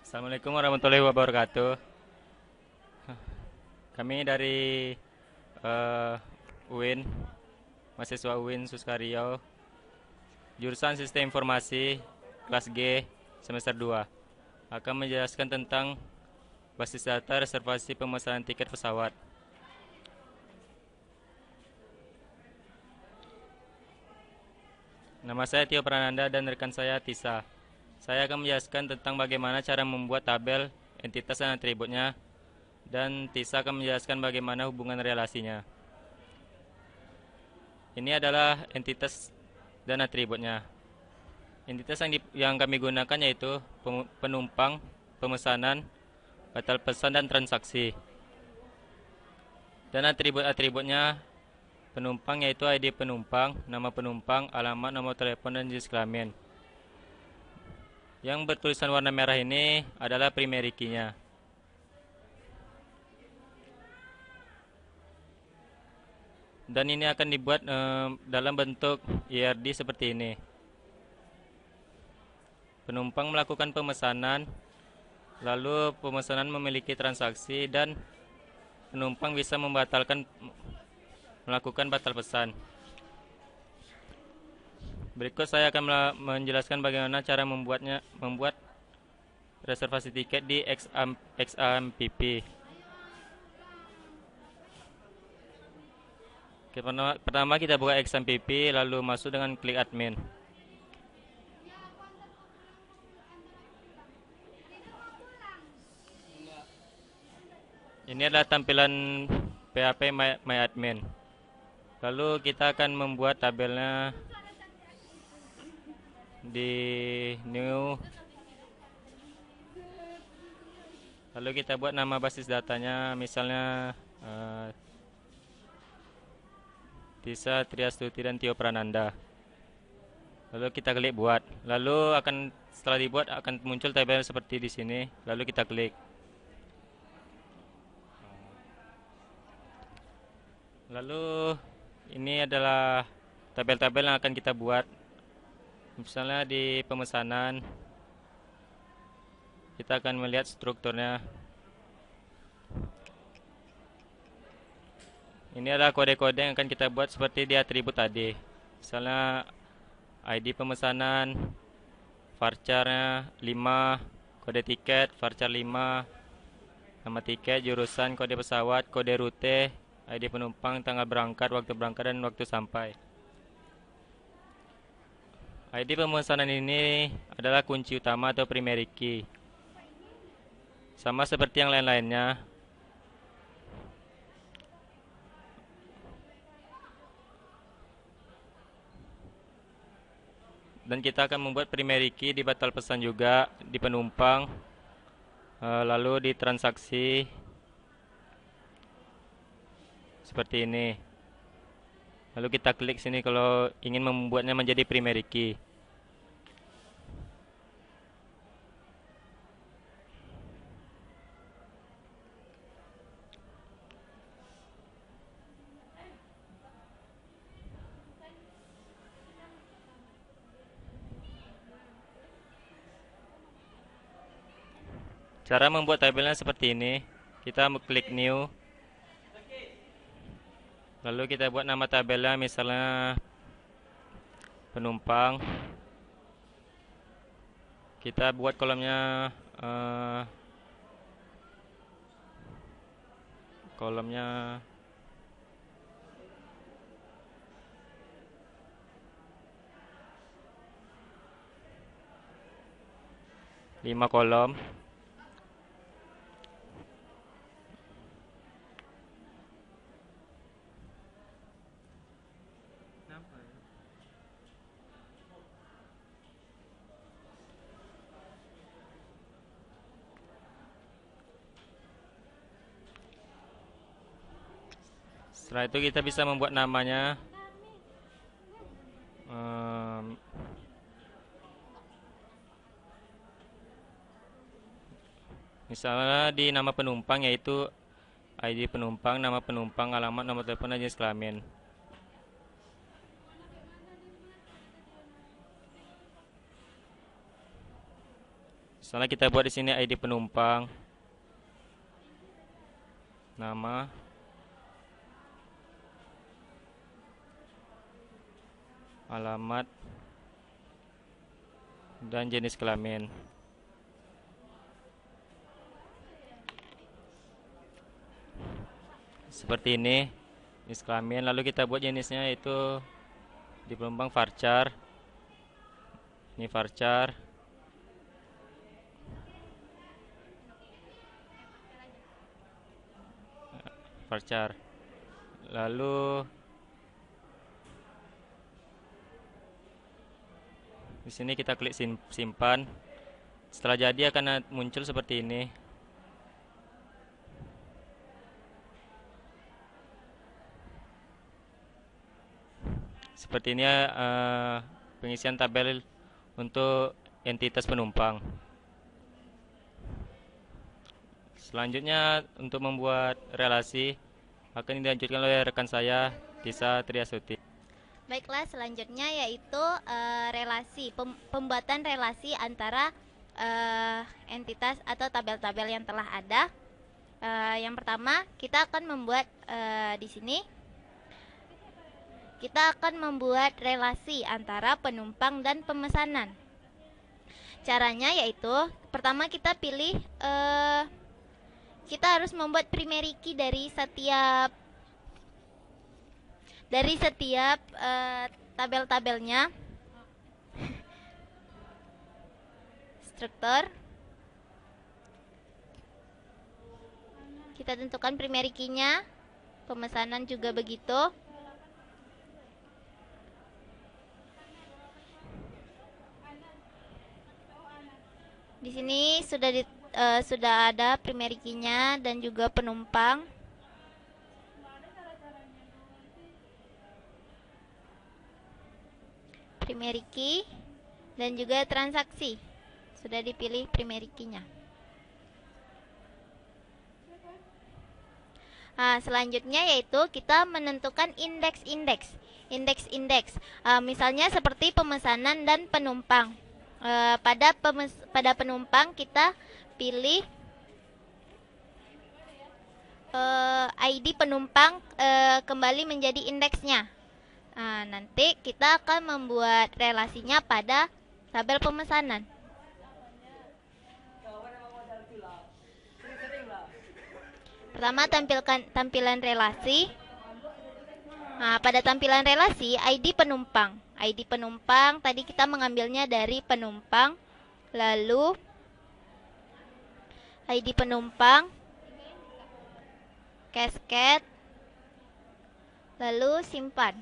Assalamualaikum warahmatullahi wabarakatuh. Kami dari UIN, mahasiswa UIN Suskario, jurusan Sistem Informasi, kelas G, semester 2, akan menjelaskan tentang basis data reservasi pemesanan tiket pesawat. Nama saya Tio Prananda dan rekan saya Tisa. Saya akan menjelaskan tentang bagaimana cara membuat tabel, entitas dan atributnya, dan Tisa akan menjelaskan bagaimana hubungan relasinya. Ini adalah entitas dan atributnya. Entitas yang kami gunakan yaitu penumpang, pemesanan, batal pesan, dan transaksi. Dan atribut-atributnya penumpang yaitu ID penumpang, nama penumpang, alamat, nomor telepon, dan jenis kelamin. Yang bertulisan warna merah ini adalah primary key-nya. Dan ini akan dibuat dalam bentuk IRD seperti ini. Penumpang melakukan pemesanan, lalu pemesanan memiliki transaksi, dan penumpang bisa melakukan batal pesan. Berikut saya akan menjelaskan bagaimana cara membuat reservasi tiket di XAMPP. Oke, pertama kita buka XAMPP, lalu masuk dengan klik admin. Ini adalah tampilan PHP My Admin. Lalu kita akan membuat tabelnya di new. Lalu kita buat nama basis datanya, misalnya Tisa, Triastuti, dan Tio Prananda. Lalu kita klik buat. Lalu setelah dibuat akan muncul tabel seperti di sini. Lalu kita klik. Lalu ini adalah tabel-tabel yang akan kita buat. Misalnya di pemesanan, kita akan melihat strukturnya. Ini adalah kode-kode yang akan kita buat seperti di atribut tadi. Misalnya ID pemesanan, varcharnya 5, kode tiket, varchar 5, nama tiket, jurusan, kode pesawat, kode rute, ID penumpang, tanggal berangkat, dan waktu sampai. ID pemesanan ini adalah kunci utama atau primary key. Sama seperti yang lain-lainnya. Dan kita akan membuat primary key di batal pesan juga, di penumpang, lalu di transaksi seperti ini. Lalu kita klik sini kalau ingin membuatnya menjadi primary key. Cara membuat tabelnya seperti ini. Kita klik new. Lalu kita buat nama tabelnya misalnya penumpang. Kita buat kolomnya kolomnya 5 kolom. Setelah itu kita bisa membuat namanya. Misalnya di nama penumpang yaitu ID penumpang, nama penumpang, alamat, nomor telepon, dan jenis kelamin. Misalnya kita buat di sini ID penumpang, nama, alamat, dan jenis kelamin. Seperti ini, jenis kelamin. Lalu kita buat jenisnya itu di penumpang varchar. Ini varchar. Varchar. Lalu di sini kita klik simpan. Setelah jadi akan muncul seperti ini. Seperti ini pengisian tabel untuk entitas penumpang. Selanjutnya untuk membuat relasi akan dilanjutkan oleh rekan saya, Tisa Triasuti. Baiklah, selanjutnya yaitu pembuatan relasi antara entitas atau tabel-tabel yang telah ada. Yang pertama, kita akan membuat di sini kita akan membuat relasi antara penumpang dan pemesanan. Caranya yaitu pertama kita pilih kita harus membuat primary key dari setiap tabel-tabelnya. Struktur. Kita tentukan primary key-nya. Pemesanan juga begitu. Di sini sudah ada primary key-nya dan juga penumpang. Primary key dan juga transaksi. Sudah dipilih primary key-nya. Nah, selanjutnya yaitu kita menentukan indeks-indeks. Misalnya seperti pemesanan dan penumpang. Pada penumpang kita pilih ID penumpang kembali menjadi indeksnya. Nah, nanti kita akan membuat relasinya pada tabel pemesanan. Pertama, tampilan relasi. Nah, pada tampilan relasi, ID penumpang. ID penumpang tadi kita mengambilnya dari penumpang. Lalu ID penumpang, cascade, lalu simpan.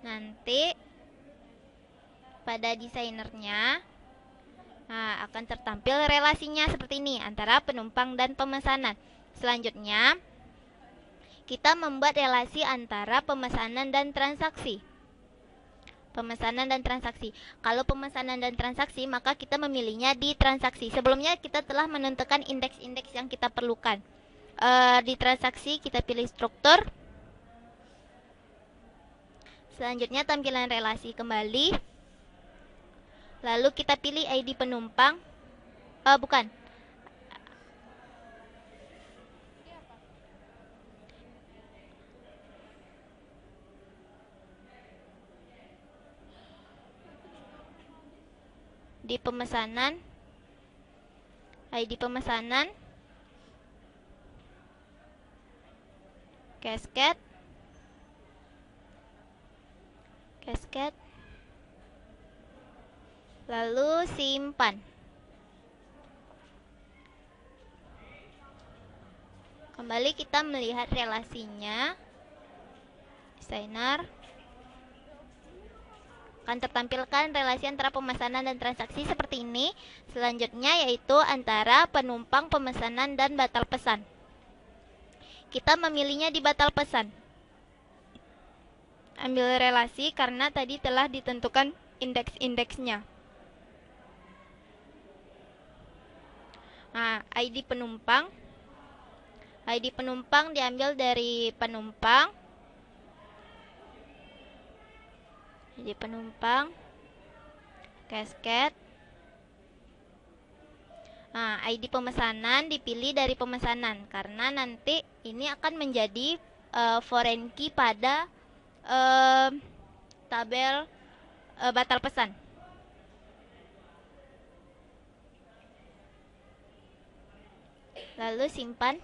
Nanti pada desainernya akan tertampil relasinya seperti ini antara penumpang dan pemesanan. Selanjutnya kita membuat relasi antara pemesanan dan transaksi. Kalau pemesanan dan transaksi, maka kita memilihnya di transaksi. Sebelumnya kita telah menentukan indeks-indeks yang kita perlukan. Di transaksi kita pilih struktur. Selanjutnya tampilan relasi kembali. Lalu kita pilih ID penumpang. Bukan. Di pemesanan, ID pemesanan, cascade, lalu simpan. Kembali kita melihat relasinya. Desainer akan tertampilkan relasi antara pemesanan dan transaksi seperti ini. Selanjutnya yaitu antara penumpang, pemesanan, dan batal pesan. Kita memilihnya di batal pesan. Ambil relasi karena tadi telah ditentukan indeks-indeksnya. Nah, ID penumpang. ID penumpang diambil dari penumpang. Jadi penumpang, casket. Nah, ID pemesanan dipilih dari pemesanan karena nanti ini akan menjadi foreign key pada tabel batal pesan. Lalu simpan.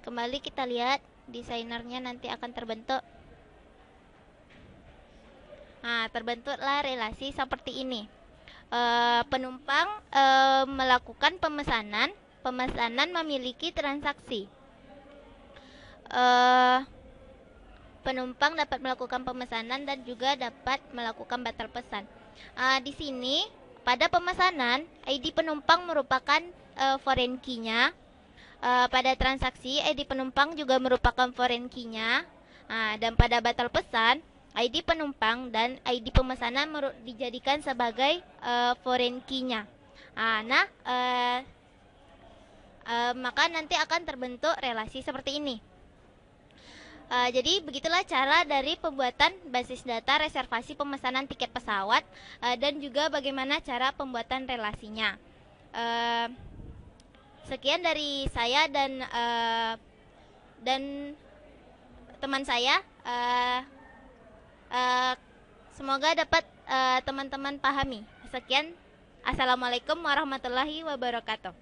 Kembali kita lihat desainernya nanti akan terbentuk. Nah, terbentuklah relasi seperti ini. Penumpang melakukan pemesanan, pemesanan memiliki transaksi. Penumpang dapat melakukan pemesanan dan juga dapat melakukan batal pesan. Di sini pada pemesanan, ID penumpang merupakan foreign key-nya. Pada transaksi, ID penumpang juga merupakan foreign key-nya. Dan pada batal pesan, ID penumpang dan ID pemesanan dijadikan sebagai foreign key-nya. Maka nanti akan terbentuk relasi seperti ini. Jadi begitulah cara dari pembuatan basis data reservasi pemesanan tiket pesawat dan juga bagaimana cara pembuatan relasinya. Sekian dari saya dan teman saya. Semoga dapat teman-teman pahami. Sekian, assalamualaikum warahmatullahi wabarakatuh.